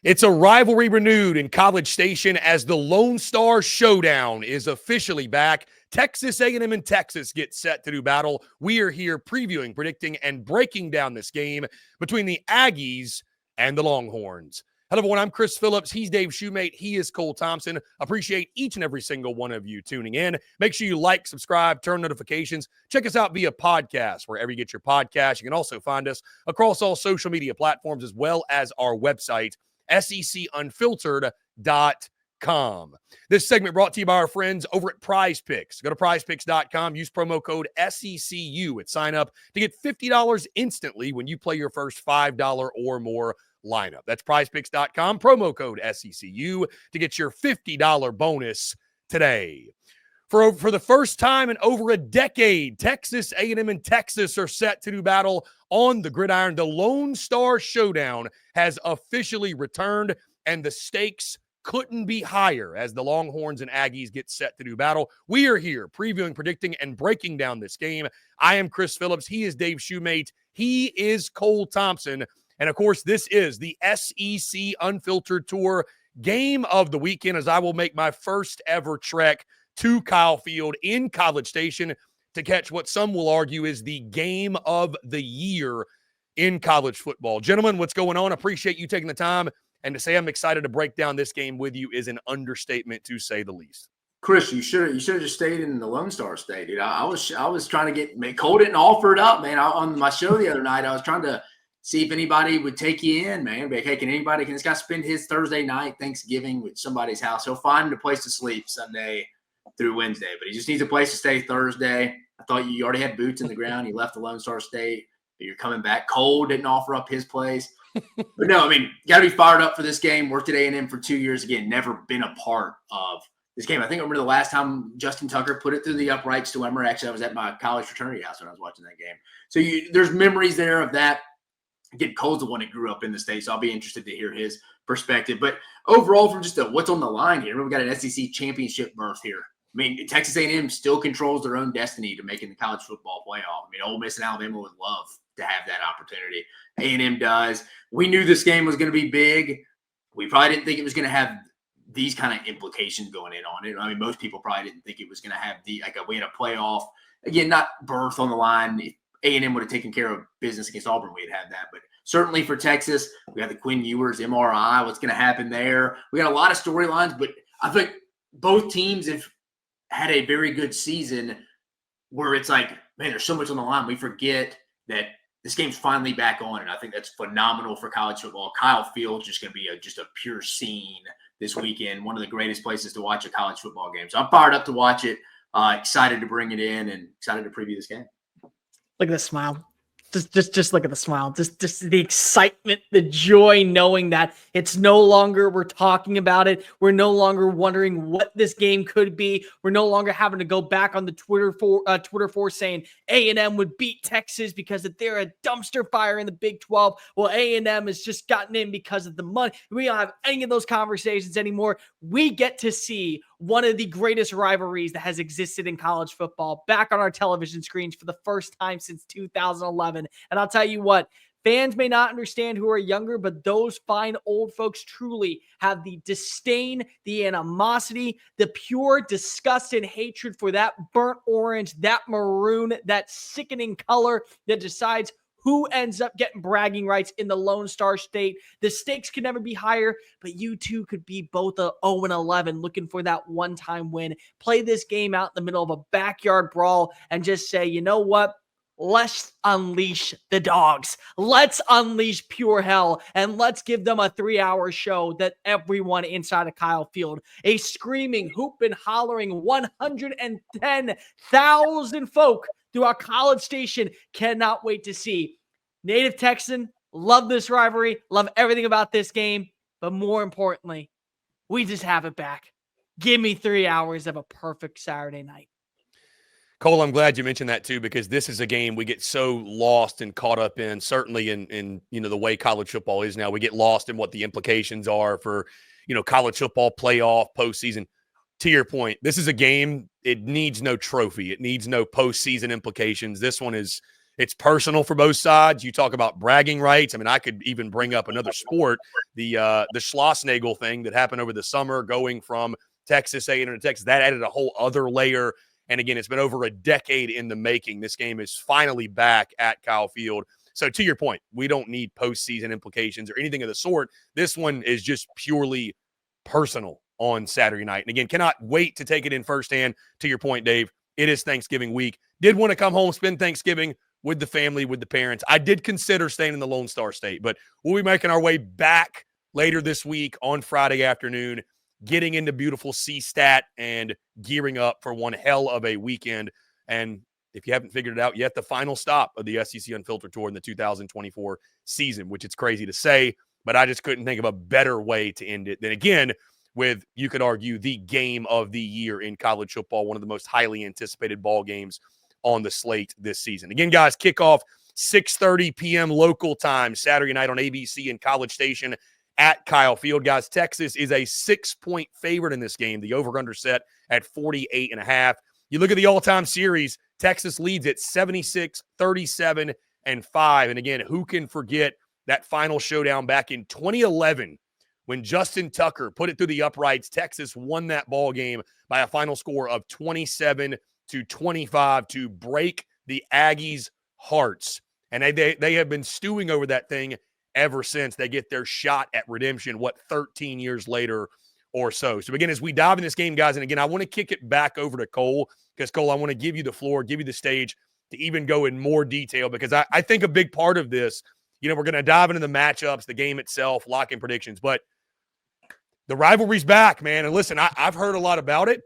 It's a rivalry renewed in College Station as the Lone Star Showdown is officially back. Texas A&M and Texas get set to do battle. We are here previewing, predicting, and breaking down this game between the Aggies and the Longhorns. Hello, everyone. I'm Chris Phillips. He's Dave Shumate. He is Cole Thompson. Appreciate each and every single one of you tuning in. Make sure you like, subscribe, turn notifications. Check us out via podcast, wherever you get your podcast. You can also find us across all social media platforms as well as our website, SECUnfiltered.com. This segment brought to you by our friends over at Prize Picks. Go to prizepicks.com, use promo code SECU at sign up to get $50 instantly when you play your first $5 or more lineup. That's prizepicks.com, promo code SECU to get your $50 bonus today. For the first time in over a decade, Texas A&M and Texas are set to do battle on the gridiron. The Lone Star Showdown has officially returned, and the stakes couldn't be higher as the Longhorns and Aggies get set to do battle. We are here previewing, predicting, and breaking down this game. I am Chris Phillips. He is Dave Shumate. He is Cole Thompson. And, of course, this is the SEC Unfiltered Tour game of the weekend, as I will make my first ever trek to Kyle Field in College Station to catch what some will argue is the game of the year in college football. Gentlemen, what's going on? Appreciate you taking the time. And to say I'm excited to break down this game with you is an understatement, to say the least. Chris, you should have just stayed in the Lone Star State, dude. I was trying to get Cole didn't offer it up, man. On my show the other night, I was trying to see if anybody would take you in, man. But hey, can this guy spend his Thursday night Thanksgiving with somebody's house? He'll find a place to sleep Sunday through Wednesday, but he just needs a place to stay Thursday. I thought you already had boots in the ground. You left the Lone Star State, but you're coming back. Cole didn't offer up his place. But no, I mean, got to be fired up for this game. Worked at A&M for 2 years. Again, never been a part of this game. I think I remember the last time Justin Tucker put it through the uprights to Emmer. Actually, I was at my college fraternity house when I was watching that game. So there's memories there of that. Again, Cole's the one that grew up in the state, so I'll be interested to hear his perspective. But overall, from just what's on the line here, we've got an SEC championship berth here. I mean, Texas A&M still controls their own destiny to making the college football playoff. I mean, Ole Miss and Alabama would love to have that opportunity. A&M does. We knew this game was going to be big. We probably didn't think it was going to have these kind of implications going in on it. I mean, most people probably didn't think it was going to have we had a playoff. Again, not berth on the line. If A&M would have taken care of business against Auburn, we'd have that. But certainly for Texas, we got the Quinn Ewers, MRI, what's going to happen there. We got a lot of storylines, but I think both teams have had a very good season where it's like, man, there's so much on the line. We forget that this game's finally back on, and I think that's phenomenal for college football. Kyle Field's just going to be just a pure scene this weekend, one of the greatest places to watch a college football game. So I'm fired up to watch it, excited to bring it in, and excited to preview this game. Look at the smile. Just look at the smile. Just the excitement, the joy, knowing that it's no longer we're talking about it. We're no longer wondering what this game could be. We're no longer having to go back on the Twitter for saying A&M would beat Texas because they're a dumpster fire in the Big 12. Well, A&M has just gotten in because of the money. We don't have any of those conversations anymore. We get to see one of the greatest rivalries that has existed in college football back on our television screens for the first time since 2011. And I'll tell you what, fans may not understand who are younger, but those fine old folks truly have the disdain, the animosity, the pure disgust and hatred for that burnt orange, that maroon, that sickening color that decides who ends up getting bragging rights in the Lone Star State. The stakes could never be higher, but you two could be both a 0-11 looking for that one-time win. Play this game out in the middle of a backyard brawl and just say, you know what? Let's unleash the dogs. Let's unleash pure hell, and let's give them a 3-hour show that everyone inside of Kyle Field, a screaming, hooping, hollering 110,000 folk through our College Station cannot wait to see. Native Texan, love this rivalry, love everything about this game, but more importantly, we just have it back. Give me 3 hours of a perfect Saturday night. Cole, I'm glad you mentioned that too, because this is a game we get so lost and caught up in, certainly in the way college football is now. We get lost in what the implications are for, college football playoff, postseason. To your point, this is a game, it needs no trophy. It needs no postseason implications. This one is It's personal for both sides. You talk about bragging rights. I mean, I could even bring up another sport, the Schlossnagle thing that happened over the summer, going from Texas A&M to Texas. That added a whole other layer. And again, it's been over a decade in the making. This game is finally back at Kyle Field. So to your point, we don't need postseason implications or anything of the sort. This one is just purely personal on Saturday night. And again, cannot wait to take it in firsthand. To your point, Dave, it is Thanksgiving week. Did want to come home, spend Thanksgiving with the family, with the parents. I did consider staying in the Lone Star State, but we'll be making our way back later this week on Friday afternoon, getting into beautiful C-Stat and gearing up for one hell of a weekend. And if you haven't figured it out yet, the final stop of the SEC Unfiltered Tour in the 2024 season, which it's crazy to say, but I just couldn't think of a better way to end it than, again, with, you could argue, the game of the year in college football, one of the most highly anticipated ball games on the slate this season. Again, guys, kickoff 6:30 p.m. local time, Saturday night on ABC and College Station at Kyle Field. Guys, Texas is a 6-point favorite in this game. The over-under set at 48.5. You look at the all-time series, Texas leads at 76, 37, and 5. And again, who can forget that final showdown back in 2011 when Justin Tucker put it through the uprights? Texas won that ball game by a final score of 27-25 to break the Aggies' hearts. And they have been stewing over that thing ever since. They get their shot at redemption, 13 years later or so. So again, as we dive in this game, guys, and again, I want to kick it back over to Cole, because Cole, I want to give you the floor, give you the stage to even go in more detail, because I think a big part of this, we're going to dive into the matchups, the game itself, lock-in predictions, but the rivalry's back, man. And listen, I've heard a lot about it.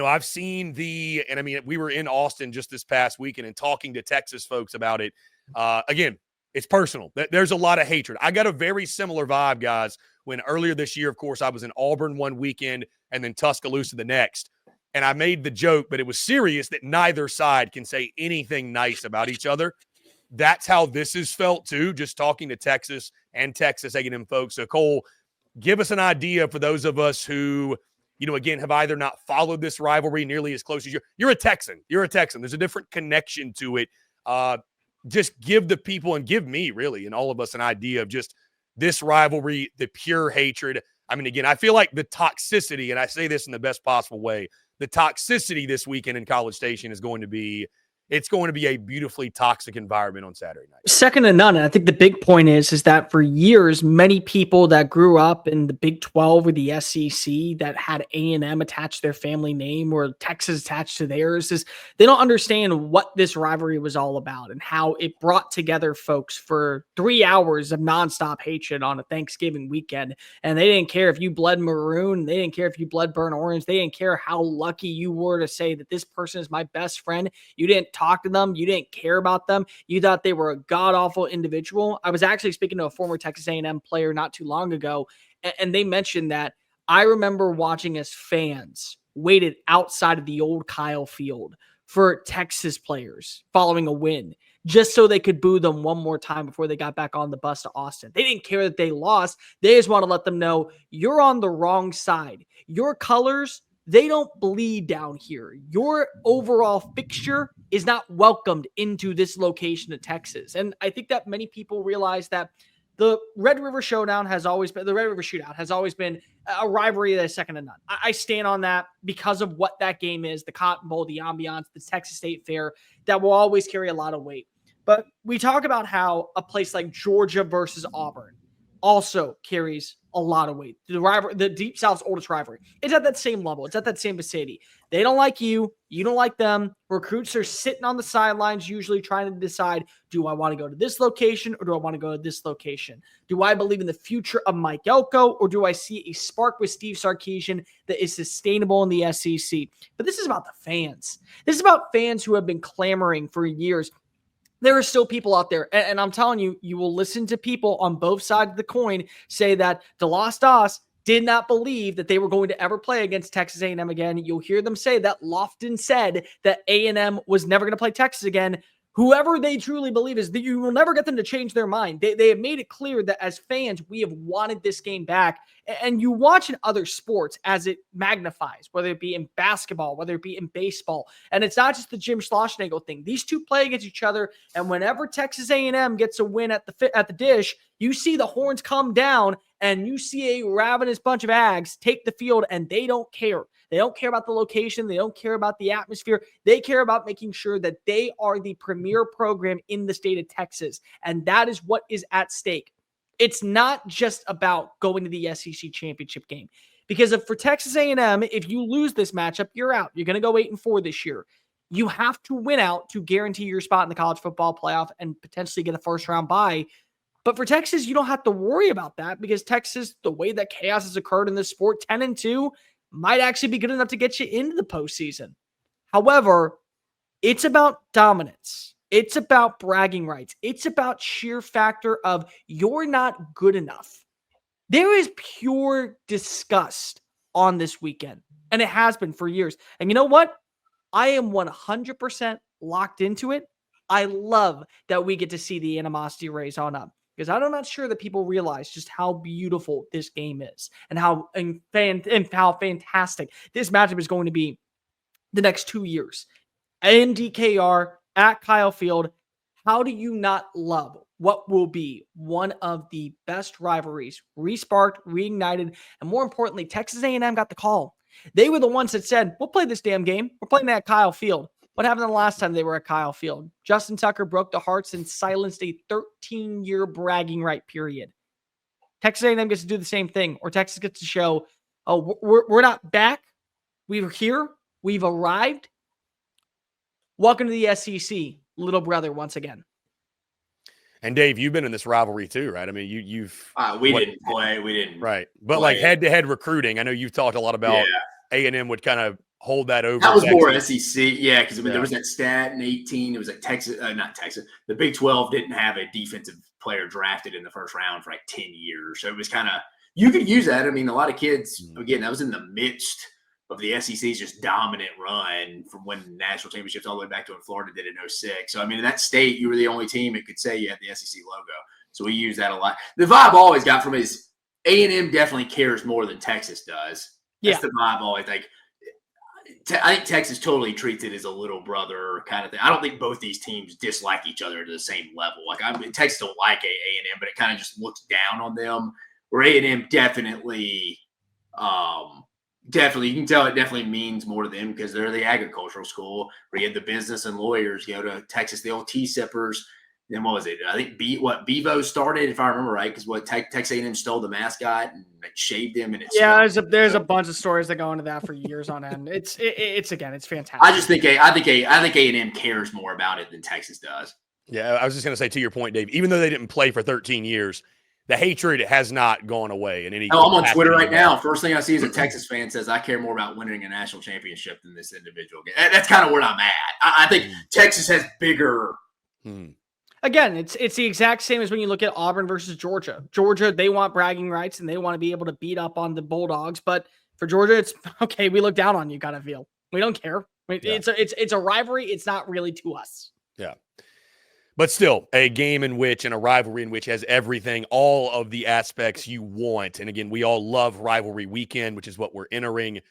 I've seen we were in Austin just this past weekend and talking to Texas folks about it. Again, it's personal. There's a lot of hatred. I got a very similar vibe, guys, when earlier this year, of course, I was in Auburn one weekend and then Tuscaloosa the next. And I made the joke, but it was serious, that neither side can say anything nice about each other. That's how this is felt too, just talking to Texas and Texas A&M folks. So Cole, give us an idea for those of us who, again, have either not followed this rivalry nearly as close as you're a Texan. You're a Texan. There's a different connection to it. Just give the people, and give me really, and all of us, an idea of just this rivalry, the pure hatred. I mean, again, I feel like the toxicity, and I say this in the best possible way, the toxicity this weekend in College Station is going to be a beautifully toxic environment on Saturday night. Second to none. And I think the big point is that for years, many people that grew up in the Big 12 or the SEC that had A&M attached to their family name or Texas attached to theirs, is they don't understand what this rivalry was all about and how it brought together folks for 3 hours of nonstop hatred on a Thanksgiving weekend. And they didn't care if you bled maroon. They didn't care if you bled burnt orange. They didn't care how lucky you were to say that this person is my best friend. You didn't talk to them. You didn't care about them. You thought they were a god-awful individual. I was actually speaking to a former Texas A&M player not too long ago, and they mentioned that I remember watching as fans waited outside of the old Kyle Field for Texas players following a win, just so they could boo them one more time before they got back on the bus to Austin. They didn't care that they lost. They just want to let them know you're on the wrong side. Your colors, they don't bleed down here. Your overall fixture is not welcomed into this location of Texas. And I think that many people realize that the Red River Showdown has always been, the Red River Shootout has always been a rivalry that is second to none. I stand on that because of what that game is, the Cotton Bowl, the ambiance, the Texas State Fair, that will always carry a lot of weight. But we talk about how a place like Georgia versus Auburn also carries a lot of weight. The Deep South's oldest rivalry. It's at that same level. It's at that same vicinity. They don't like you. You don't like them. Recruits are sitting on the sidelines usually trying to decide, do I want to go to this location or do I want to go to this location? Do I believe in the future of Mike Elko or do I see a spark with Steve Sarkisian that is sustainable in the SEC? But this is about the fans. This is about fans who have been clamoring for years. There are still people out there, and I'm telling you, you will listen to people on both sides of the coin say that DeLoss Doss did not believe that they were going to ever play against Texas A&M again. You'll hear them say that Lofton said that A&M was never going to play Texas again. whoever they truly believe is, that you will never get them to change their mind. They have made it clear that as fans, we have wanted this game back. And you watch in other sports as it magnifies, whether it be in basketball, whether it be in baseball. And it's not just the Jim Schlossnagle thing. These two play against each other. And whenever Texas A&M gets a win at the dish, you see the horns come down and you see a ravenous bunch of Ags take the field, and they don't care. They don't care about the location. They don't care about the atmosphere. They care about making sure that they are the premier program in the state of Texas. And that is what is at stake. It's not just about going to the SEC championship game. Because for Texas A&M, if you lose this matchup, you're out. You're going to go 8-4 this year. You have to win out to guarantee your spot in the college football playoff and potentially get a first-round bye. But for Texas, you don't have to worry about that, because Texas, the way that chaos has occurred in this sport, 10-2, might actually be good enough to get you into the postseason. However, it's about dominance. It's about bragging rights. It's about sheer factor of you're not good enough. There is pure disgust on this weekend, and it has been for years. And you know what? I am 100% locked into it. I love that we get to see the animosity raise on up, because I'm not sure that people realize just how beautiful this game is and how fantastic this matchup is going to be the next 2 years. In DKR, at Kyle Field, how do you not love what will be one of the best rivalries, resparked, reignited, and more importantly, Texas A&M got the call. They were the ones that said, we'll play this damn game. We're playing that at Kyle Field. What happened the last time they were at Kyle Field? Justin Tucker broke the hearts and silenced a 13-year bragging right period. Texas A&M gets to do the same thing, or Texas gets to show, oh, we're not back. We're here. We've arrived. Welcome to the SEC, little brother, once again. And Dave, you've been in this rivalry too, right? I mean, you've we didn't play, right? But play. Like head-to-head recruiting, I know you've talked a lot about A&M would kind of hold that over. That was more SEC, yeah, because there was that stat in 18. It was like Texas, not Texas. The Big 12 didn't have a defensive player drafted in the first round for like 10 years, so it was kind of, you could use that. I mean, a lot of kids, again, that was in the midst of the SEC's just dominant run from when national championships all the way back to when Florida did in 06. So, I mean, in that state, you were the only team that could say you had the SEC logo. So we use that a lot. The vibe I always got from is A&M definitely cares more than Texas does. That's the vibe always. Like, I think Texas totally treats it as a little brother kind of thing. I don't think both these teams dislike each other to the same level. Like, Texas don't like A&M, but it kind of just looks down on them. Where A&M definitely you can tell it definitely means more to them because they're the agricultural school where you had the business and lawyers go to Texas, the old tea sippers. Then what was it? I think Bevo started, if I remember right, because Texas A&M stole the mascot and shaved him. And there's a bunch of stories that go into that for years on end. It's fantastic. I think A&M cares more about it than Texas does. Yeah, I was just going to say, to your point, Dave, even though they didn't play for 13 years, the hatred has not gone away in any. I'm on Twitter right now. First thing I see is a Texas fan says, I care more about winning a national championship than this individual game. That's kind of where I'm at. I think Texas has bigger. Again, it's the exact same as when you look at Auburn versus Georgia. Georgia, they want bragging rights and they want to be able to beat up on the Bulldogs. But for Georgia, it's okay. We look down on you, kind of feel. We don't care. It's a rivalry. It's not really to us. Yeah. But still, a game in which, and a rivalry in which has everything, all of the aspects you want. And again, we all love rivalry weekend, which is what we're entering.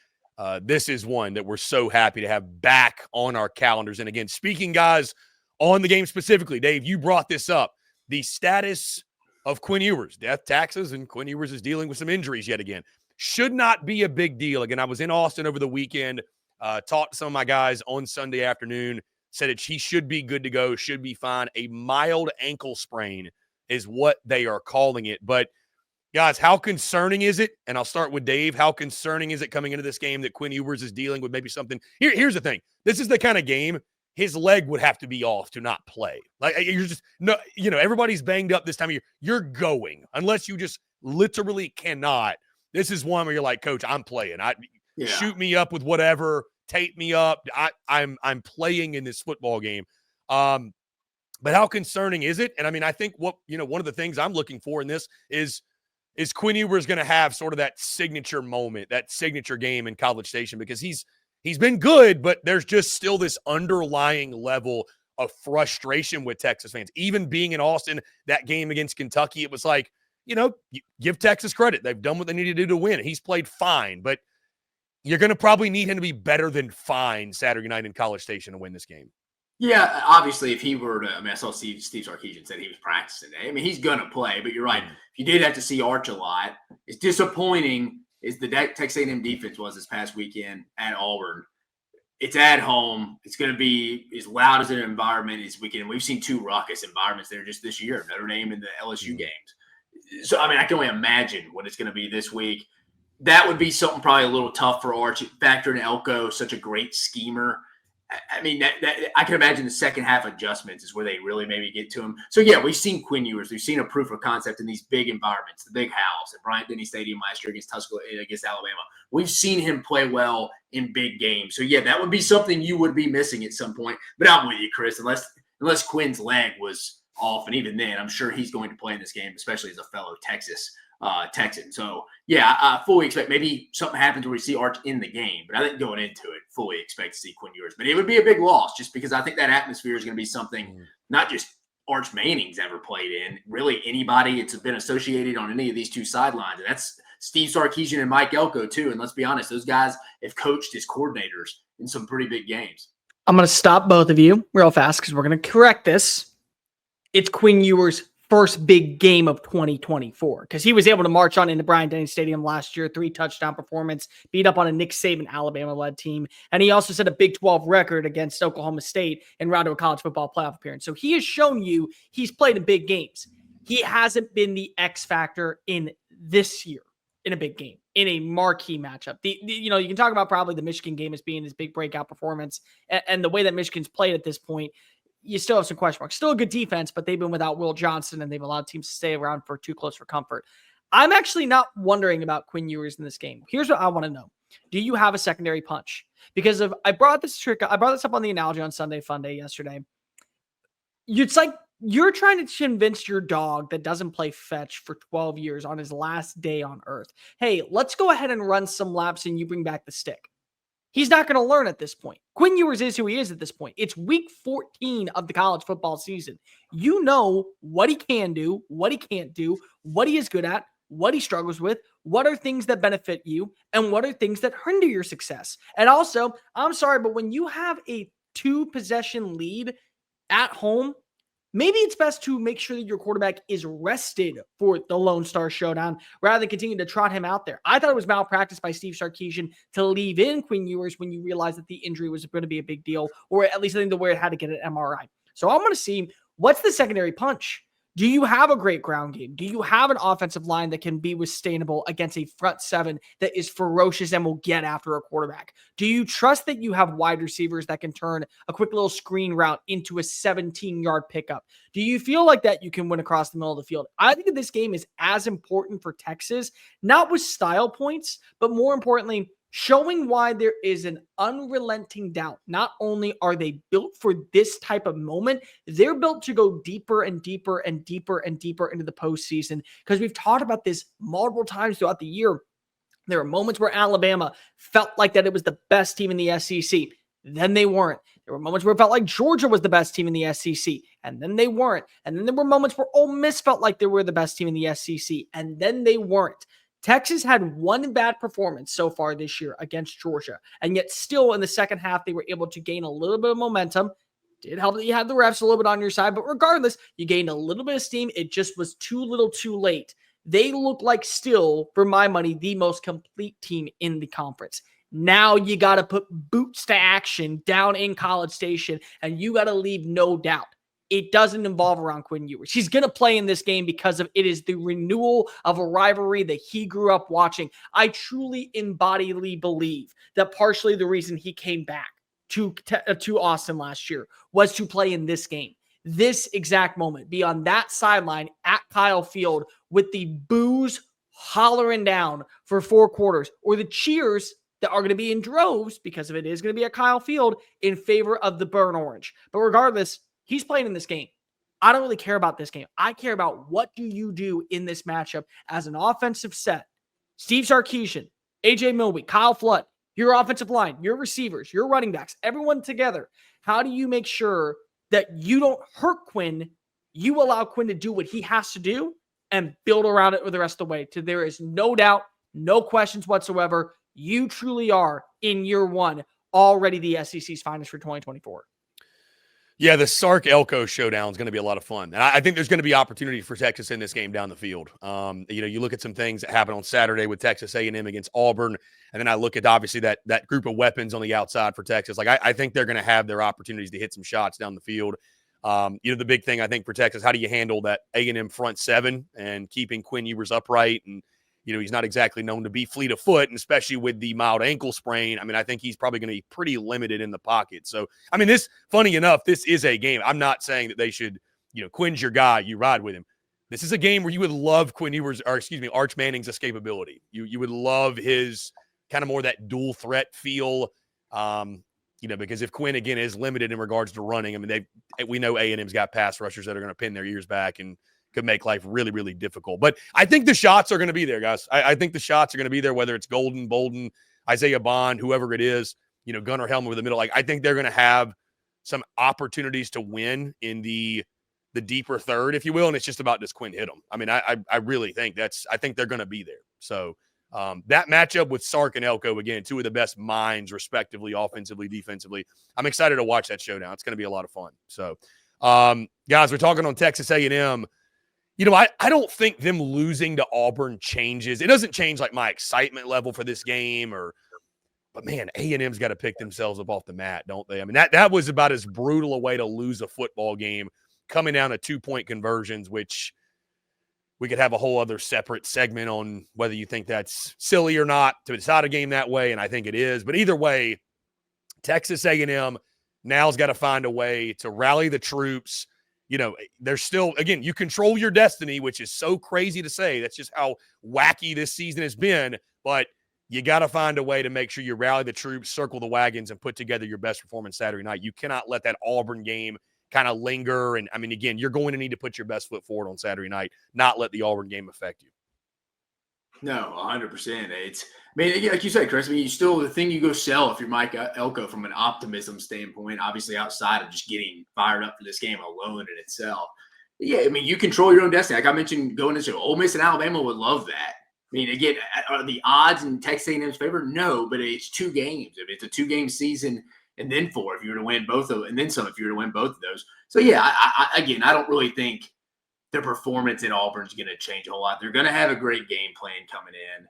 This is one that we're so happy to have back on our calendars. And again, speaking, guys, on the game specifically, Dave, you brought this up. The status of Quinn Ewers, death taxes, and Quinn Ewers is dealing with some injuries yet again. Should not be a big deal. Again, I was in Austin over the weekend, talked to some of my guys on Sunday afternoon, said that he should be good to go, should be fine. A mild ankle sprain is what they are calling it. But, guys, how concerning is it? And I'll start with Dave. How concerning is it coming into this game that Quinn Ewers is dealing with maybe something? Here's the thing. This is the kind of game his leg would have to be off to not play. Like, you're just, no, everybody's banged up this time of year. You're going, unless you just literally cannot. This is one where you're like, Coach, I'm playing. Shoot me up with whatever. Tape me up. I'm playing in this football game. But how concerning is it? And I mean, I think one of the things I'm looking for in this is Quinn Ewers going to have sort of that signature moment, that signature game in College Station, because he's been good, but there's just still this underlying level a frustration with Texas fans. Even being in Austin, that game against Kentucky, it was like, give Texas credit. They've done what they need to do to win. He's played fine, but you're going to probably need him to be better than fine Saturday night in College Station to win this game. Yeah, obviously, if he were to, I saw Steve Sarkisian said he was practicing today. He's going to play, but you're right. If you did have to see Arch a lot, it's disappointing as the Texas A&M defense was this past weekend at Auburn. It's at home. It's going to be as loud as an environment as we can. We've seen 2 ruckus environments there just this year, Notre Dame and the LSU games. So, I can only imagine what it's going to be this week. That would be something probably a little tough for Arch. Factor in Elko, such a great schemer. That I can imagine the second half adjustments is where they really maybe get to him. So, yeah, we've seen Quinn Ewers. We've seen a proof of concept in these big environments, the big house at Bryant-Denny Stadium last year against Alabama. We've seen him play well in big games. So, yeah, that would be something you would be missing at some point. But I'm with you, Chris, unless Quinn's leg was off. And even then, I'm sure he's going to play in this game, especially as a fellow Texan. So, yeah, I fully expect maybe something happens where we see Arch in the game. But I think going into it, fully expect to see Quinn Ewers. But it would be a big loss just because I think that atmosphere is going to be something not just Arch Manning's ever played in, really anybody it's been associated on any of these 2 sidelines. And that's Steve Sarkisian and Mike Elko, too. And let's be honest, those guys have coached as coordinators in some pretty big games. I'm going to stop both of you real fast because we're going to correct this. It's Quinn Ewers' first big game of 2024 because he was able to march on into Bryant-Denny Stadium last year, 3 touchdown performance, beat up on a Nick Saban Alabama-led team, and he also set a Big 12 record against Oklahoma State en route to a college football playoff appearance. So he has shown you he's played in big games. He hasn't been the X factor in this year in a big game, in a marquee matchup. You can talk about probably the Michigan game as being his big breakout performance and the way that Michigan's played at this point. You still have some question marks. Still a good defense, but they've been without Will Johnson, and they've allowed teams to stay around for too close for comfort. I'm actually not wondering about Quinn Ewers in this game. Here's what I want to know. Do you have a secondary punch? Because I brought this up on the analogy on Sunday Funday yesterday. It's like you're trying to convince your dog that doesn't play fetch for 12 years on his last day on earth. Hey, let's go ahead and run some laps and you bring back the stick. He's not going to learn at this point. Quinn Ewers is who he is at this point. It's week 14 of the college football season. You know what he can do, what he can't do, what he is good at, what he struggles with, what are things that benefit you, and what are things that hinder your success. And also, I'm sorry, but when you have a 2-possession lead at home, maybe it's best to make sure that your quarterback is rested for the Lone Star Showdown rather than continue to trot him out there. I thought it was malpractice by Steve Sarkisian to leave in Quinn Ewers when you realized that the injury was going to be a big deal, or at least I think the way it had to get an MRI. So I'm going to see what's the secondary punch. Do you have a great ground game? Do you have an offensive line that can be sustainable against a front 7 that is ferocious and will get after a quarterback? Do you trust that you have wide receivers that can turn a quick little screen route into a 17-yard pickup? Do you feel like that you can win across the middle of the field? I think that this game is as important for Texas, not with style points, but more importantly, showing why there is an unrelenting doubt. Not only are they built for this type of moment, they're built to go deeper and deeper and deeper and deeper into the postseason. Because we've talked about this multiple times throughout the year. There are moments where Alabama felt like that it was the best team in the SEC. Then they weren't. There were moments where it felt like Georgia was the best team in the SEC, and then they weren't. And then there were moments where Ole Miss felt like they were the best team in the SEC, and then they weren't. Texas had one bad performance so far this year against Georgia, and yet still in the second half, they were able to gain a little bit of momentum. Did help that you had the refs a little bit on your side, but regardless, you gained a little bit of steam. It just was too little too late. They look like still, for my money, the most complete team in the conference. Now you got to put boots to action down in College Station, and you got to leave no doubt. It doesn't involve around Quinn Ewers. He's going to play in this game because of it is the renewal of a rivalry that he grew up watching. I truly embodily believe that partially the reason he came back to Austin last year was to play in this game. This exact moment, be on that sideline at Kyle Field with the boos hollering down for 4 quarters, or the cheers that are going to be in droves because of it is going to be at Kyle Field in favor of the burnt orange. But regardless, he's playing in this game. I don't really care about this game. I care about what do you do in this matchup as an offensive set. Steve Sarkisian, AJ Milby, Kyle Flood, your offensive line, your receivers, your running backs, everyone together. How do you make sure that you don't hurt Quinn. You allow Quinn to do what he has to do and build around it for the rest of the way. There is no doubt, no questions whatsoever. You truly are, in year one, already the SEC's finest for 2024. Yeah, the Elko showdown is going to be a lot of fun. And I think there's going to be opportunity for Texas in this game down the field. You look at some things that happened on Saturday with Texas A&M against Auburn, and then I look at, obviously, that group of weapons on the outside for Texas. Like, I think they're going to have their opportunities to hit some shots down the field. The big thing, I think, for Texas, how do you handle that A&M front seven and keeping Quinn Ewers upright? And, he's not exactly known to be fleet of foot, and especially with the mild ankle sprain. I mean, I think he's probably going to be pretty limited in the pocket. So, I mean, funny enough, this is a game. I'm not saying that they should, Quinn's your guy, you ride with him. This is a game where you would love Arch Manning's escapability. You would love his kind of more that dual threat feel, because if Quinn, again, is limited in regards to running, I mean, we know A&M's got pass rushers that are going to pin their ears back and could make life really, really difficult. But I think the shots are going to be there, guys. I think the shots are going to be there, whether it's Golden, Bolden, Isaiah Bond, whoever it is, Gunnar Helmer with the middle. Like, I think they're going to have some opportunities to win in the deeper third, if you will, and it's just about, does Quinn hit them? I mean, I really think I think they're going to be there. So that matchup with Sark and Elko, again, two of the best minds, respectively, offensively, defensively. I'm excited to watch that showdown. It's going to be a lot of fun. So, guys, we're talking on Texas A&M. I don't think them losing to Auburn changes. It doesn't change, like, my excitement level for this game but, man, A&M's got to pick themselves up off the mat, don't they? I mean, that was about as brutal a way to lose a football game, coming down to 2-point conversions, which we could have a whole other separate segment on whether you think that's silly or not to decide a game that way, and I think it is. But either way, Texas A&M now's got to find a way to rally the troops. There's still, again, you control your destiny, which is so crazy to say. That's just how wacky this season has been. But you got to find a way to make sure you rally the troops, circle the wagons, and put together your best performance Saturday night. You cannot let that Auburn game kind of linger. And, I mean, again, you're going to need to put your best foot forward on Saturday night, not let the Auburn game affect you. No, 100%. Like you said, Chris, I mean, the thing you go sell if you're Mike Elko from an optimism standpoint, obviously outside of just getting fired up for this game alone in itself. Yeah, I mean, you control your own destiny. Like I mentioned, going into Ole Miss and Alabama would love that. I mean, again, are the odds in Texas A&M's favor? No, but it's 2 games. I mean, it's a 2-game season, and then 4 if you were to win both of them, and then some if you were to win both of those. So, yeah, I don't really think their performance in Auburn is going to change a whole lot. They're going to have a great game plan coming in.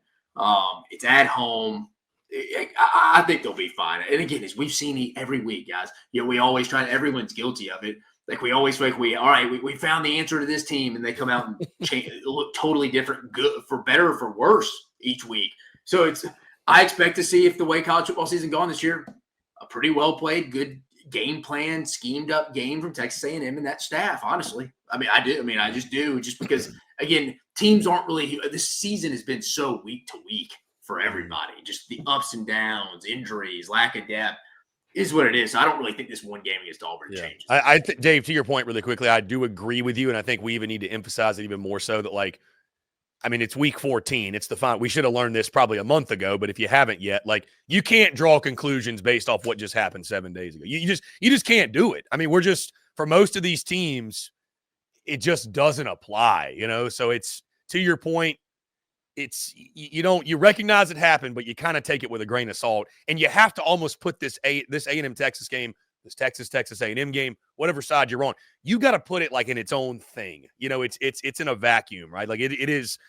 It's at home. I think they'll be fine. And again, as we've seen every week, guys, we always try to, everyone's guilty of it. Like we always like, we found the answer to this team, and they come out and look totally different, good for better or for worse each week. So I expect to see, if the way college football season gone this year, a pretty well played, good game plan, schemed up game from Texas A&M and that staff, honestly. I just do, just because, again, teams aren't really – this season has been so week to week for everybody. Just the ups and downs, injuries, lack of depth is what it is. So I don't really think this one game against Auburn changes. Dave, to your point really quickly, I do agree with you, and I think we even need to emphasize it even more so that, like, I mean, it's week 14. It's the final. We should have learned this probably a month ago, but if you haven't yet, like, you can't draw conclusions based off what just happened 7 days ago. You just can't do it. I mean, we're just, for most of these teams, it just doesn't apply, So it's, to your point, it's, you recognize it happened, but you kind of take it with a grain of salt, and you have to almost put this A&M Texas game, this Texas A&M game, whatever side you're on, you got to put it like in its own thing. It's in a vacuum, right? Like it is.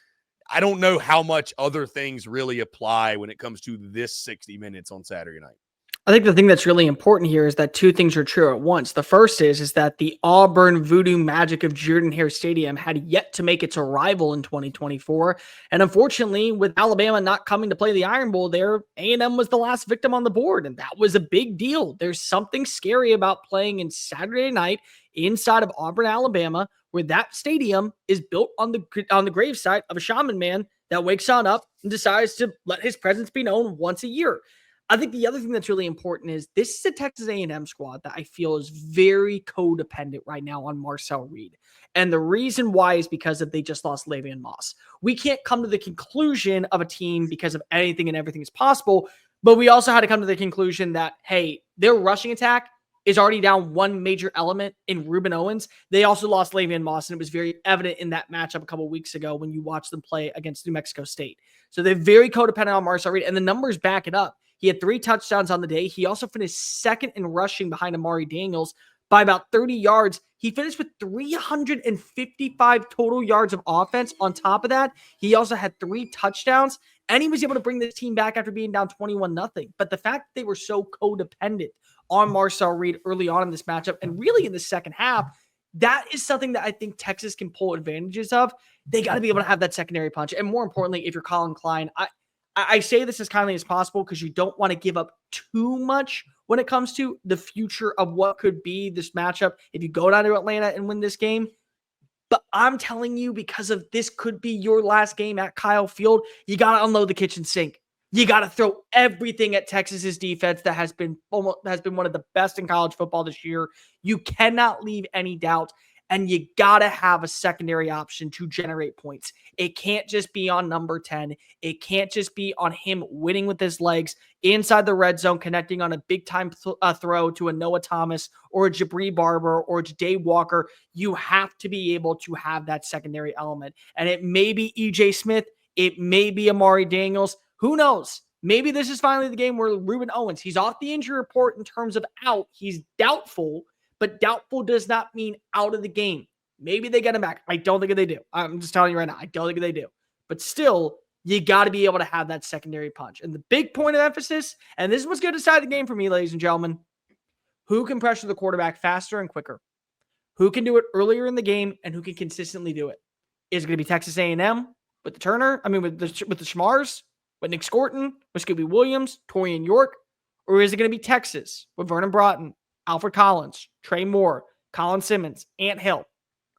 I don't know how much other things really apply when it comes to this 60 minutes on Saturday night. I think the thing that's really important here is that 2 things are true at once. The first is that the Auburn voodoo magic of Jordan-Hare Stadium had yet to make its arrival in 2024. And unfortunately, with Alabama not coming to play the Iron Bowl there, A&M was the last victim on the board. And that was a big deal. There's something scary about playing in Saturday night inside of Auburn, Alabama, where that stadium is built on the gravesite of a shaman man that wakes on up and decides to let his presence be known once a year. I think the other thing that's really important is this is a Texas A&M squad that I feel is very codependent right now on Marcel Reed. And the reason why is because they just lost Le'Veon Moss. We can't come to the conclusion of a team because of anything and everything is possible, but we also had to come to the conclusion that, hey, their rushing attack is already down one major element in Ruben Owens. They also lost Le'Veon Moss, and it was very evident in that matchup a couple weeks ago when you watched them play against New Mexico State. So they're very codependent on Marcel Reed, and the numbers back it up. He had 3 touchdowns on the day. He also finished second in rushing behind Amari Daniels by about 30 yards. He finished with 355 total yards of offense. On top of that, he also had 3 touchdowns, and he was able to bring this team back after being down 21-0. But the fact that they were so codependent on Marcel Reed early on in this matchup and really in the second half, that is something that I think Texas can pull advantages of. They got to be able to have that secondary punch. And more importantly, if you're Colin Klein, I say this as kindly as possible because you don't want to give up too much when it comes to the future of what could be this matchup if you go down to Atlanta and win this game. But I'm telling you, because of this could be your last game at Kyle Field, you got to unload the kitchen sink. You got to throw everything at Texas's defense that has been one of the best in college football this year. You cannot leave any doubt, and you got to have a secondary option to generate points. It can't just be on number 10. It can't just be on him winning with his legs inside the red zone, connecting on a big-time throw to a Noah Thomas or a Jabri Barber or a Ja'Day Walker. You have to be able to have that secondary element. And it may be E.J. Smith. It may be Amari Daniels. Who knows? Maybe this is finally the game where Ruben Owens, he's off the injury report in terms of out. He's doubtful, but doubtful does not mean out of the game. Maybe they get him back. I don't think they do. I'm just telling you right now, I don't think they do. But still, you got to be able to have that secondary punch. And the big point of emphasis, and this is what's going to decide the game for me, ladies and gentlemen, who can pressure the quarterback faster and quicker? Who can do it earlier in the game and who can consistently do it? Is it going to be Texas A&M with the Turner? I mean, with the Schmars? With Nick Scorton, with Scooby Williams, Torian York, or is it going to be Texas with Vernon Broughton, Alfred Collins, Trey Moore, Colin Simmons, Ant Hill?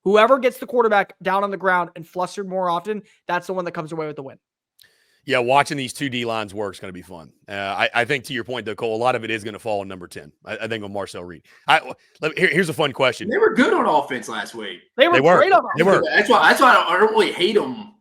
Whoever gets the quarterback down on the ground and flustered more often, that's the one that comes away with the win. Yeah, watching these 2 D lines work is going to be fun. I think to your point, though, Cole, a lot of it is going to fall on number 10. I think on Marcel Reed. Here's a fun question. They were good on offense last week. They were great on offense. They were. That's why I don't really hate them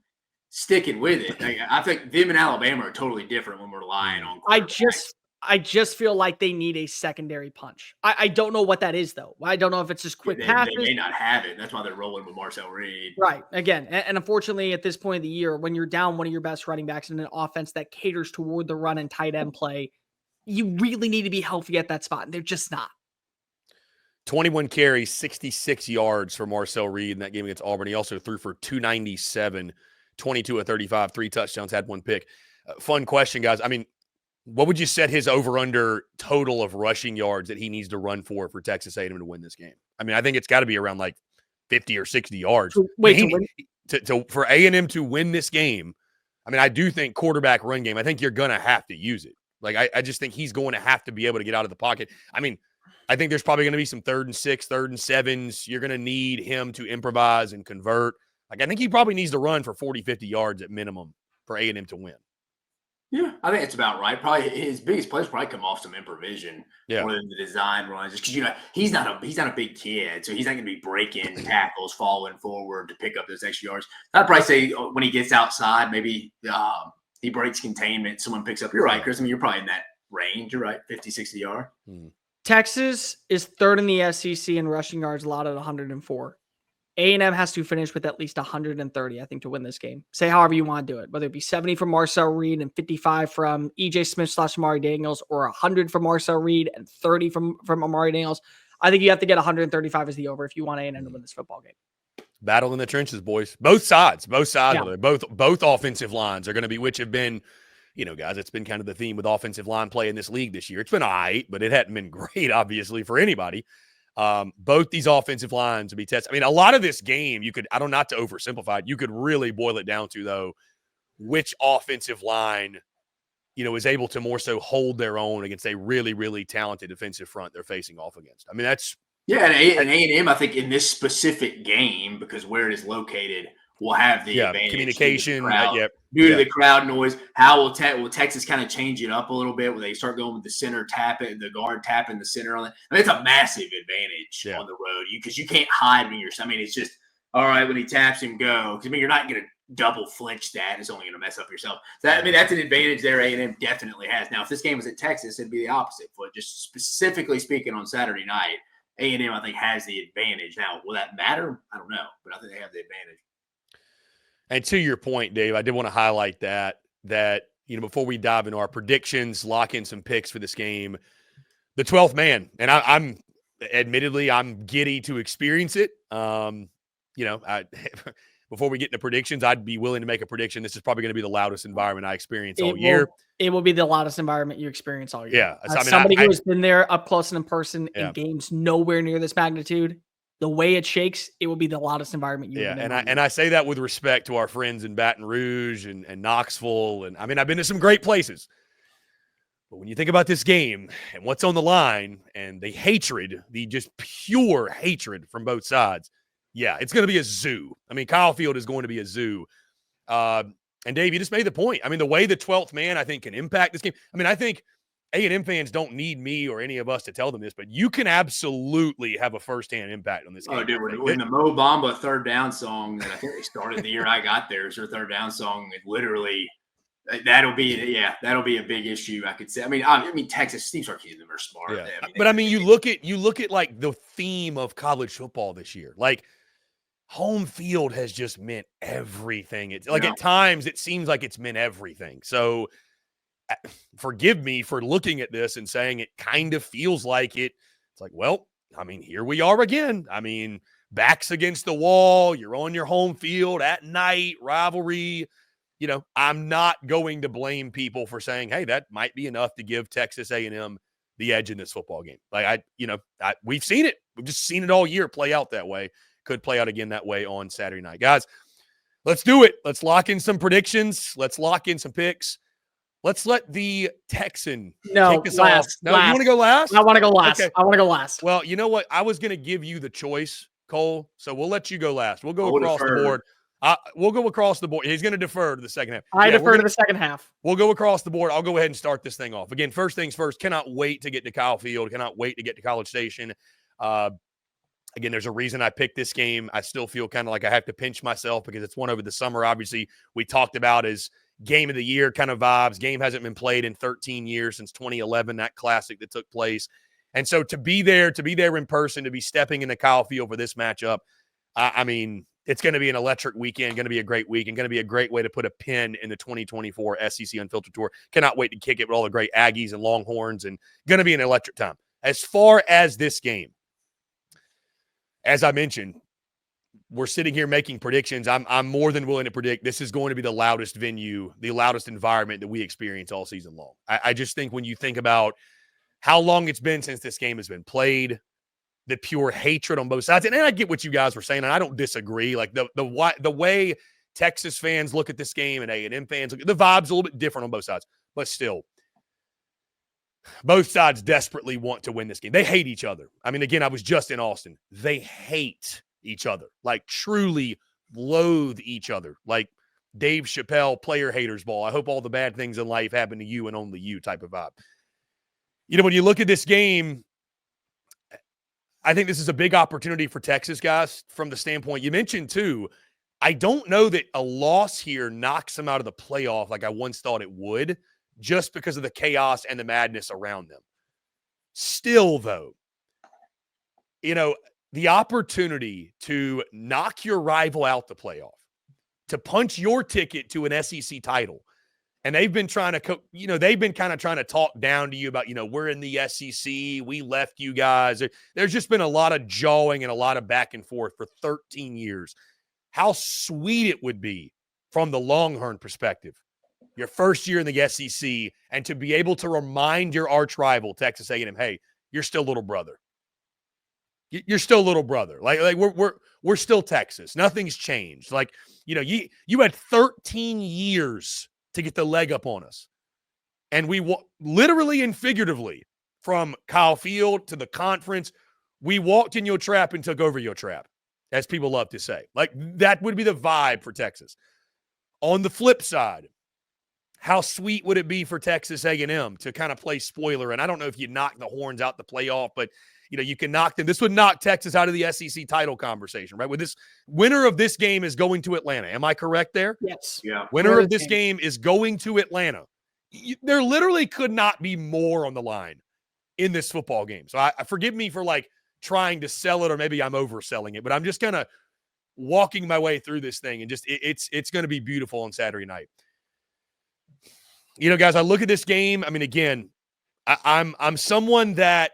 sticking with it. I think them and Alabama are totally different when we're relying on. I just feel like they need a secondary punch. I don't know what that is, though. I don't know if it's just quick passes. They may not have it. That's why they're rolling with Marcel Reed. Right. Again, and unfortunately, at this point of the year, when you're down one of your best running backs in an offense that caters toward the run and tight end play, you really need to be healthy at that spot, and they're just not. 21 carries, 66 yards for Marcel Reed in that game against Auburn. He also threw for 297, 22 of 35, 3 touchdowns, had 1 pick. Fun question, guys. I mean, what would you set his over-under total of rushing yards that he needs to run for Texas A&M to win this game? I mean, I think it's got to be around like 50 or 60 yards. For A&M to win this game, I mean, I do think quarterback run game, I think you're going to have to use it. Like, I just think he's going to have to be able to get out of the pocket. I mean, I think there's probably going to be some 3rd and 6, 3rd and 7s. You're going to need him to improvise and convert. Like, I think he probably needs to run for 40, 50 yards at minimum for A&M to win. Yeah, I think it's about right. Probably his biggest plays probably come off some improvisation more than the design runs. Just because he's not a big kid, so he's not going to be breaking tackles, falling forward to pick up those extra yards. I'd probably say when he gets outside, maybe he breaks containment. Someone picks up. You're right, Chris. I mean, you're probably in that range. You're right, 50, 60 yards. Texas is 3rd in the SEC in rushing yards, allowed at 104. A&M has to finish with at least 130, I think, to win this game. Say however you want to do it, whether it be 70 from Marcel Reed and 55 from E.J. Smith / Amari Daniels, or 100 from Marcel Reed and 30 from Amari Daniels. I think you have to get 135 as the over if you want A&M to win this football game. Battle in the trenches, boys. Both sides. Yeah. Of it. Both offensive lines are going to be, which have been, guys, it's been kind of the theme with offensive line play in this league this year. It's been all right, but it hadn't been great, obviously, for anybody. Both these offensive lines will be tested. I mean, a lot of this game, not to oversimplify it, you could really boil it down to, though, which offensive line, is able to more so hold their own against a really, really talented defensive front they're facing off against. I mean, that's – yeah, and A&M, I think, in this specific game, because where it is located, will have the advantage. Communication, due to the crowd noise. How will Texas kind of change it up a little bit when they start going with the center tapping, the guard tapping the center on it? I mean, it's a massive advantage on the road because you can't hide when you're. I mean, it's just all right when he taps him, go. Because I mean, you're not going to double flinch that. It's only going to mess up yourself. So I mean, that's an advantage there A&M definitely has. Now, if this game was at Texas, it'd be the opposite. But just specifically speaking on Saturday night, A&M, I think, has the advantage. Now, will that matter? I don't know, but I think they have the advantage. And to your point, Dave, I did want to highlight that, before we dive into our predictions, lock in some picks for this game, the 12th man, and I'm admittedly, I'm giddy to experience it. Before we get into predictions, I'd be willing to make a prediction. This is probably going to be the loudest environment I experience all year. It will be the loudest environment you experience all year. Yeah. As somebody who has been there up close and in person in games nowhere near this magnitude, the way it shakes, it will be the loudest environment you've been in. And I say that with respect to our friends in Baton Rouge and Knoxville. And I mean, I've been to some great places. But when you think about this game and what's on the line and the hatred, the just pure hatred from both sides, yeah, it's going to be a zoo. I mean, Kyle Field is going to be a zoo. And Dave, you just made the point. I mean, the way the 12th man, I think, can impact this game. I mean, I think A&M fans don't need me or any of us to tell them this, but you can absolutely have a firsthand impact on this game. Oh, dude, when the Mo Bamba third down song that I think they started the year I got there is their third down song, it literally – that'll be a big issue, I could say. I mean, Texas, Steve Sarkisian are smart. Yeah. You look at like the theme of college football this year. Like, home field has just meant everything. It's like at times it seems like it's meant everything. So forgive me for looking at this and saying it kind of feels like it. It's like, well, I mean, here we are again. I mean, backs against the wall. You're on your home field at night, rivalry. I'm not going to blame people for saying, hey, that might be enough to give Texas A&M the edge in this football game. Like, we've seen it. We've just seen it all year play out that way. Could play out again that way on Saturday night. Guys, let's do it. Let's lock in some predictions. Let's lock in some picks. Let's let the Texan kick us off. No, you want to go last? I want to go last. Okay. I want to go last. Well, you know what? I was going to give you the choice, Cole, so we'll let you go last. We'll go across the board. We'll go across the board. He's going to defer to the second half. I defer to the second half. We'll go across the board. I'll go ahead and start this thing off. Again, first things first, cannot wait to get to Kyle Field. Cannot wait to get to College Station. Again, there's a reason I picked this game. I still feel kind of like I have to pinch myself because it's one over the summer. Obviously, we talked about as game of the year kind of vibes. Game hasn't been played in 13 years since 2011, that classic that took place. And so to be there in person, to be stepping into Kyle Field for this matchup, I mean, it's going to be an electric weekend, going to be a great weekend, going to be a great way to put a pin in the 2024 SEC Unfiltered Tour. Cannot wait to kick it with all the great Aggies and Longhorns, and going to be an electric time. As far as this game, as I mentioned, we're sitting here making predictions. I'm more than willing to predict this is going to be the loudest venue, the loudest environment that we experience all season long. I just think when you think about how long it's been since this game has been played, the pure hatred on both sides. And I get what you guys were saying, and I don't disagree. Like the way Texas fans look at this game and A&M fans, the vibe's a little bit different on both sides. But still, both sides desperately want to win this game. They hate each other. I mean, again, I was just in Austin. They hate each other, like truly loathe each other. Like Dave Chappelle, player haters ball. I hope all the bad things in life happen to you and only you type of vibe. When you look at this game, I think this is a big opportunity for Texas, guys, from the standpoint you mentioned, too. I don't know that a loss here knocks them out of the playoff like I once thought it would, just because of the chaos and the madness around them. Still, though, the opportunity to knock your rival out the playoff, to punch your ticket to an SEC title, and they've been trying to, they've been kind of trying to talk down to you about, we're in the SEC, we left you guys. There's just been a lot of jawing and a lot of back and forth for 13 years. How sweet it would be from the Longhorn perspective, your first year in the SEC, and to be able to remind your arch rival, Texas A&M, hey, you're still little brother. You're still little brother. Like we're still Texas. Nothing's changed. Like, you had 13 years to get the leg up on us. And we literally and figuratively, from Kyle Field to the conference, we walked in your trap and took over your trap, as people love to say. Like, that would be the vibe for Texas. On the flip side, how sweet would it be for Texas A&M to kind of play spoiler? And I don't know if you knock the Horns out the playoff, but, you can knock them. This would knock Texas out of the SEC title conversation, right? With this winner of this game is going to Atlanta. Am I correct there? Yes. Yeah. Winner of this game is going to Atlanta. There literally could not be more on the line in this football game. So I forgive me for like trying to sell it, or maybe I'm overselling it, but I'm just kind of walking my way through this thing, and just it's going to be beautiful on Saturday night. Guys, I look at this game. I mean, again, I'm someone that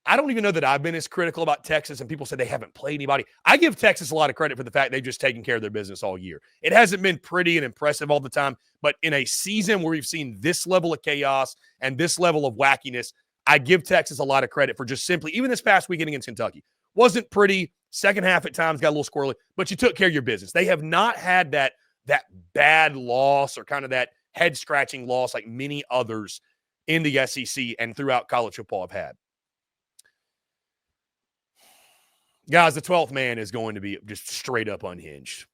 I don't even know that I've been as critical about Texas, and people say they haven't played anybody. I give Texas a lot of credit for the fact they've just taken care of their business all year. It hasn't been pretty and impressive all the time, but in a season where we've seen this level of chaos and this level of wackiness, I give Texas a lot of credit for just simply, even this past weekend against Kentucky, wasn't pretty. Second half at times got a little squirrely, but you took care of your business. They have not had that bad loss or kind of that head-scratching loss like many others in the SEC and throughout college football have had. Guys, the 12th man is going to be just straight up unhinged.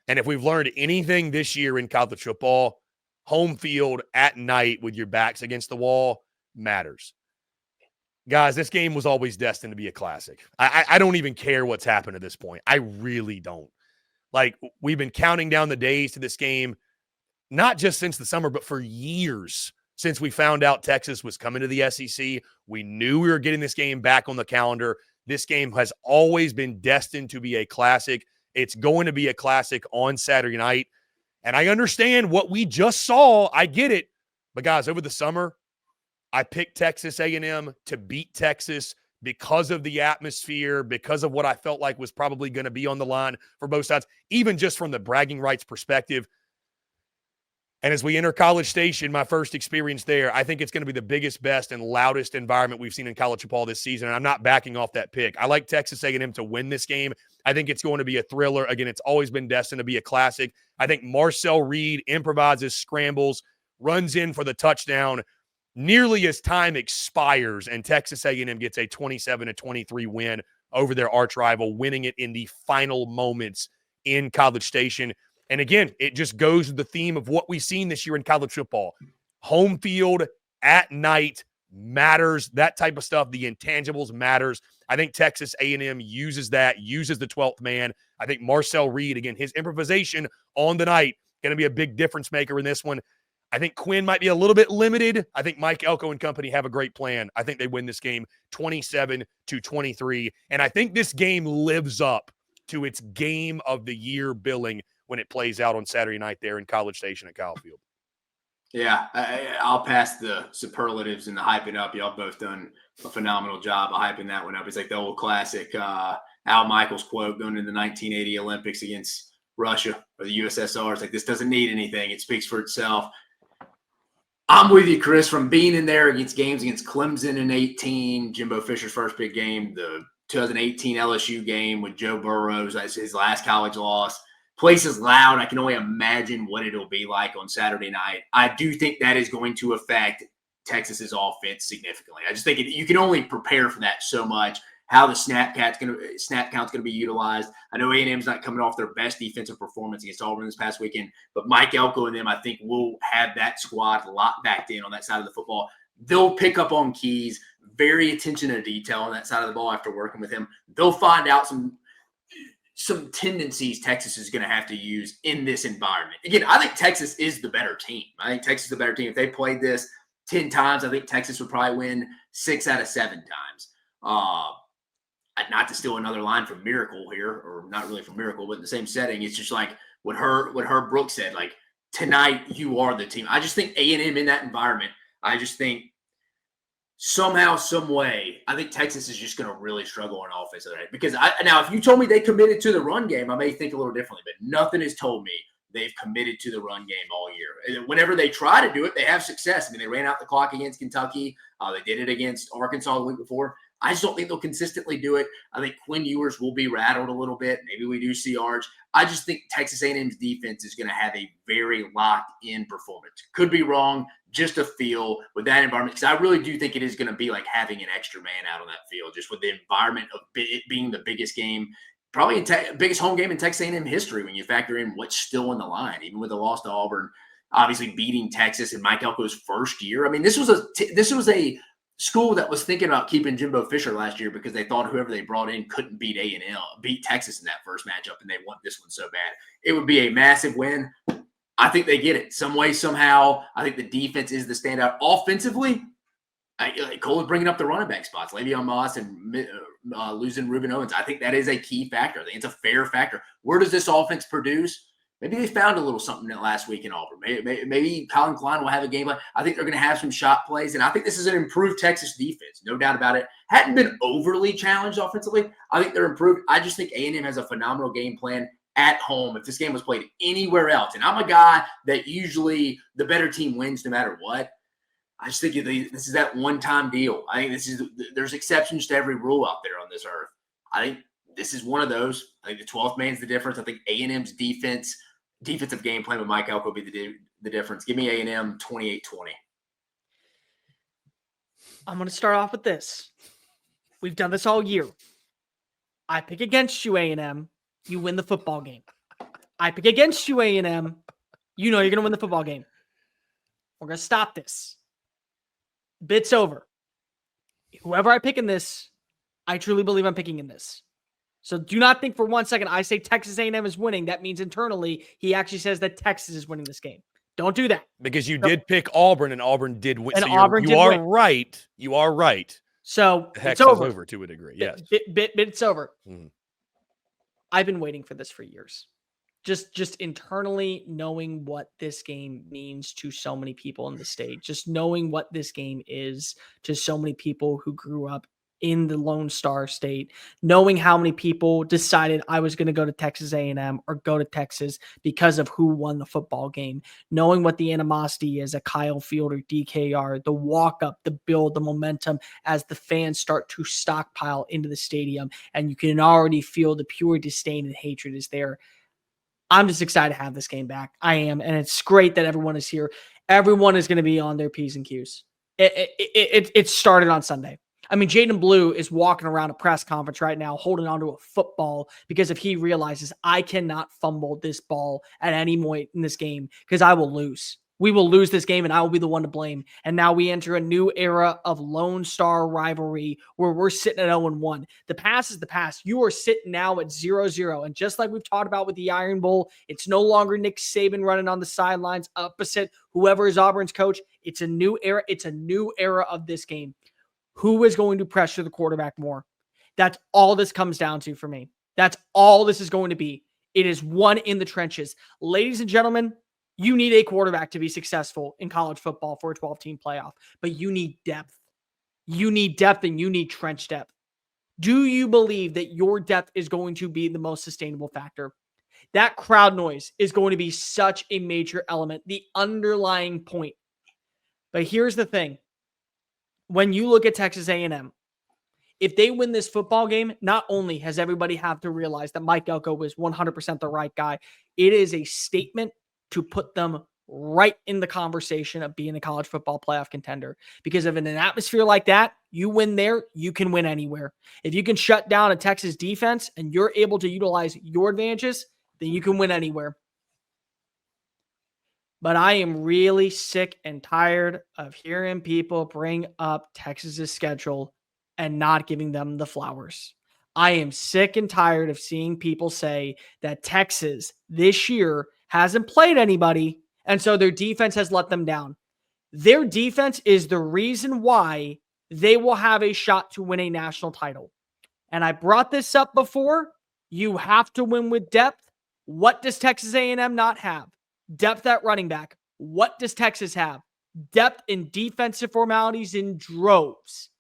And if we've learned anything this year in college football, home field at night with your backs against the wall matters. Guys, this game was always destined to be a classic. I don't even care what's happened at this point. I really don't. Like, we've been counting down the days to this game, not just since the summer, but for years since we found out Texas was coming to the SEC. We knew we were getting this game back on the calendar. This game has always been destined to be a classic. It's going to be a classic on Saturday night. And I understand what we just saw. I get it. But, guys, over the summer, I picked Texas A&M to beat Texas because of the atmosphere, because of what I felt like was probably going to be on the line for both sides, even just from the bragging rights perspective. And as we enter College Station, my first experience there, I think it's going to be the biggest, best, and loudest environment we've seen in college football this season, and I'm not backing off that pick. I like Texas A&M to win this game. I think it's going to be a thriller. Again, it's always been destined to be a classic. I think Marcel Reed improvises, scrambles, runs in for the touchdown nearly as time expires, and Texas A&M gets a 27-23 win over their arch rival, winning it in the final moments in College Station. And again, it just goes with the theme of what we've seen this year in college football. Home field at night matters. That type of stuff, the intangibles matters. I think Texas A&M uses that, uses the 12th man. I think Marcel Reed, again, his improvisation on the night, going to be a big difference maker in this one. I think Quinn might be a little bit limited. I think Mike Elko and company have a great plan. I think they win this game 27-23. And I think this game lives up to its game of the year billing when it plays out on Saturday night there in College Station at Kyle Field. Yeah, I'll pass the superlatives and the hyping up. Y'all both done a phenomenal job of hyping that one up. It's like the old classic Al Michaels quote going into the 1980 Olympics against Russia or the USSR. It's like, this doesn't need anything. It speaks for itself. I'm with you, Chris, from being in there against games against Clemson in 18, Jimbo Fisher's first big game, the 2018 LSU game with Joe Burrows, that's his last college loss. Place is loud. I can only imagine what it'll be like on Saturday night. I do think that is going to affect Texas's offense significantly. I just think you can only prepare for that so much. How the snap count's going to be utilized. I know A&M's not coming off their best defensive performance against Auburn this past weekend, but Mike Elko and them, I think, will have that squad locked back in on that side of the football. They'll pick up on keys, very attention to detail on that side of the ball after working with him. They'll find out some tendencies Texas is going to have to use in this environment. Again, I think Texas is the better team. I think Texas is the better team. If they played this 10 times, I think Texas would probably win 6 out of 7 times. Not to steal another line from Miracle here, or not really from Miracle, but in the same setting, it's just like what Herb Brooks said, like, tonight you are the team. I just think A&M in that environment, I just think somehow, some way, I think Texas is just going to really struggle on offense tonight. Because now, if you told me they committed to the run game, I may think a little differently, but nothing has told me they've committed to the run game all year. And whenever they try to do it, they have success. I mean, they ran out the clock against Kentucky. They did it against Arkansas the week before. I just don't think they'll consistently do it. I think Quinn Ewers will be rattled a little bit. Maybe we do see Arch. I just think Texas A&M's defense is going to have a very locked-in performance. Could be wrong, just a feel with that environment, because I really do think it is going to be like having an extra man out on that field, just with the environment of it being the biggest game, probably biggest home game in Texas A&M history when you factor in what's still in the line, even with the loss to Auburn, obviously beating Texas in Mike Elko's first year. I mean, this was a school that was thinking about keeping Jimbo Fisher last year because they thought whoever they brought in couldn't beat beat Texas in that first matchup, and they want this one so bad. It would be a massive win. I think they get it some way, somehow. I think the defense is the standout. Offensively, Cole is bringing up the running back spots. Le'Veon Moss and losing Reuben Owens. I think that is a key factor. I think it's a fair factor. Where does this offense produce? Maybe they found a little something last week in Auburn. Maybe Colin Klein will have a game plan. I think they're going to have some shot plays, and I think this is an improved Texas defense, no doubt about it. Hadn't been overly challenged offensively. I think they're improved. I just think A&M has a phenomenal game plan at home. If this game was played anywhere else, and I'm a guy that usually the better team wins no matter what, I just think this is that one-time deal. I think there's exceptions to every rule out there on this earth. I think this is one of those. I think the 12th man's the difference. I think A&M's defensive game plan with Mike Elko will be the difference. Give me A&M 28-20. I'm going to start off with this. We've done this all year. I pick against you, A&M. You win the football game. I pick against you, A&M. You know you're going to win the football game. We're going to stop this. Bit's over. Whoever I pick in this, I truly believe I'm picking in this. So do not think for 1 second I say Texas A&M is winning. That means internally he actually says that Texas is winning this game. Don't do that. Because you did pick Auburn, and Auburn did win. And so Auburn you did are win. right. You are right. So Hex it's over. is over to a degree. Yes. It's over. Mm-hmm. I've been waiting for this for years. Just internally knowing what this game means to so many people in the state. Just knowing what this game is to so many people who grew up in the Lone Star State, knowing how many people decided I was going to go to Texas A&M or go to Texas because of who won the football game, knowing what the animosity is at Kyle Field or DKR, the walk up, the build, the momentum as the fans start to stockpile into the stadium, and you can already feel the pure disdain and hatred is there. I'm just excited to have this game back. I am, and it's great that everyone is here. Everyone is going to be on their P's and Q's. It started on Sunday. I mean, Jaden Blue is walking around a press conference right now holding onto a football because if he realizes I cannot fumble this ball at any point in this game because I will lose. We will lose this game and I will be the one to blame. And now we enter a new era of Lone Star rivalry where we're sitting at 0-1. The past is the past. You are sitting now at 0-0. And just like we've talked about with the Iron Bowl, it's no longer Nick Saban running on the sidelines opposite whoever is Auburn's coach. It's a new era. It's a new era of this game. Who is going to pressure the quarterback more? That's all this comes down to for me. That's all this is going to be. It is one in the trenches. Ladies and gentlemen, you need a quarterback to be successful in college football for a 12-team playoff, but you need depth. You need depth and you need trench depth. Do you believe that your depth is going to be the most sustainable factor? That crowd noise is going to be such a major element, the underlying point. But here's the thing. When you look at Texas A&M, if they win this football game, not only has everybody have to realize that Mike Elko was 100% the right guy, it is a statement to put them right in the conversation of being a college football playoff contender. Because if in an atmosphere like that, you win there, you can win anywhere. If you can shut down a Texas defense and you're able to utilize your advantages, then you can win anywhere. But I am really sick and tired of hearing people bring up Texas's schedule and not giving them the flowers. I am sick and tired of seeing people say that Texas this year hasn't played anybody, and so their defense has let them down. Their defense is the reason why they will have a shot to win a national title. And I brought this up before. You have to win with depth. What does Texas A&M not have? Depth at running back. What does Texas have? Depth in defensive formalities in droves.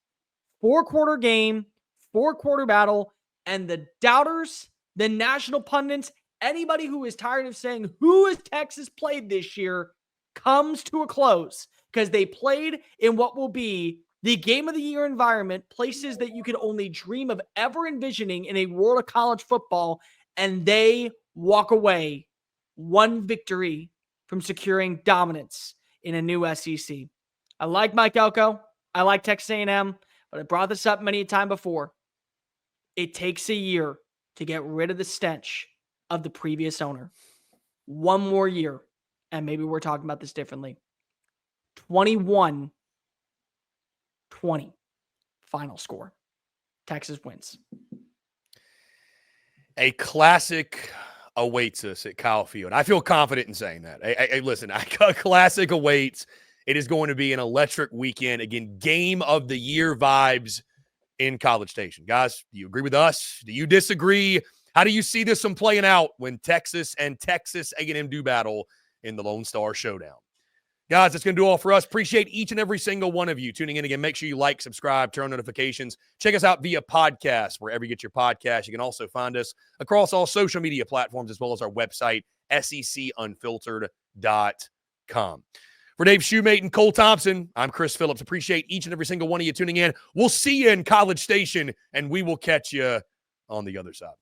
4-quarter game, 4-quarter battle, and the doubters, the national pundits, anybody who is tired of saying who has Texas played this year comes to a close because they played in what will be the game of the year environment, places that you could only dream of ever envisioning in a world of college football, and they walk away one victory from securing dominance in a new SEC. I like Mike Elko. I like Texas A&M, but I brought this up many a time before. It takes a year to get rid of the stench of the previous owner. One more year, and maybe we're talking about this differently. 21 20 final score. Texas wins. A classic awaits us at Kyle Field. I feel confident in saying that. Hey, listen, a classic awaits. It is going to be an electric weekend. Again, game of the year vibes in College Station. Guys, do you agree with us? Do you disagree? How do you see this one playing out when Texas and Texas A&M do battle in the Lone Star Showdown? Guys, that's going to do all for us. Appreciate each and every single one of you tuning in again. Make sure you like, subscribe, turn on notifications. Check us out via podcast, wherever you get your podcast. You can also find us across all social media platforms, as well as our website, SECUnfiltered.com. For Dave Shumate and Cole Thompson, I'm Chris Phillips. Appreciate each and every single one of you tuning in. We'll see you in College Station, and we will catch you on the other side.